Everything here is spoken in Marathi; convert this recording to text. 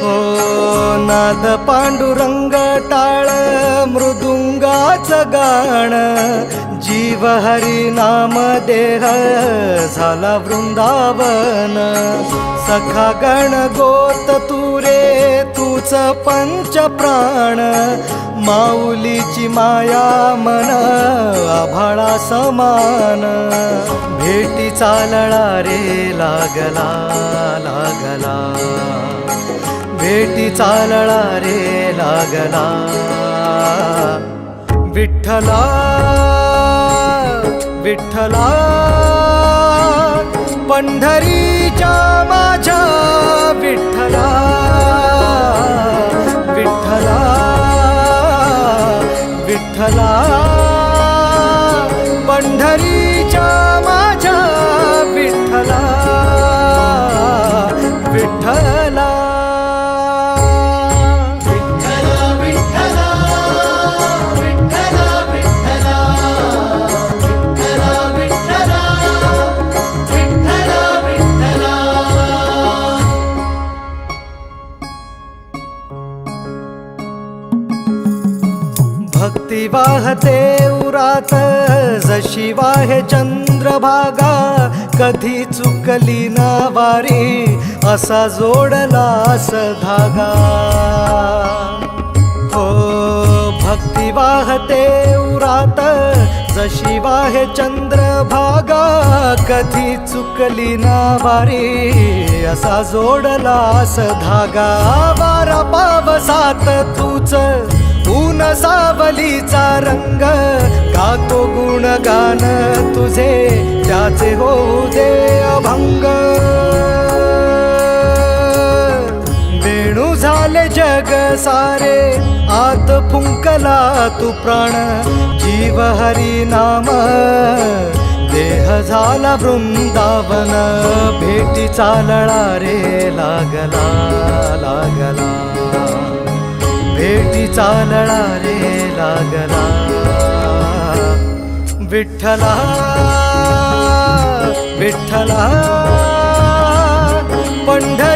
हो नाद पांडुरंग टाळ मृदुंगाचं गाण, जीव हरी नाम देह झाला वृंदावन. सखा गण गोत तुरे तूच पंच प्राण, माऊलीची माया मन आभाळा समान. भेटी चालळा रे लागला लागला, भेटी चालळा रे लागला. विठ्ठला विठ्ठला पंढरीच्या माझ्या विठ्ठला, विठ्ठला विठ्ठला पंढरीच्या माझ्या विठ्ठला, विठ्ठला. भक्ती वाहते उरात जशी वाहे चंद्रभागा, कधी चुकली ना वारी असा जोडलास धागा. हो भक्ती वाहते उरात जशी वाहे चंद्रभागा, कधी चुकली ना वारी असा जोडलास धागा. वारा पावसात तूच ऊन सावलीचा रंग, गातो गुणगान तुझे त्याचे होऊ दे अभंग. वेणू झाले जग सारे आत फुंकला तू प्राण, जीव हरी नाम देह झाला वृंदावन. भेटी चालळा रे लागला लागला, भेटी चालळा रे लागला. विठ्ठला विठ्ठला पंढरीच्या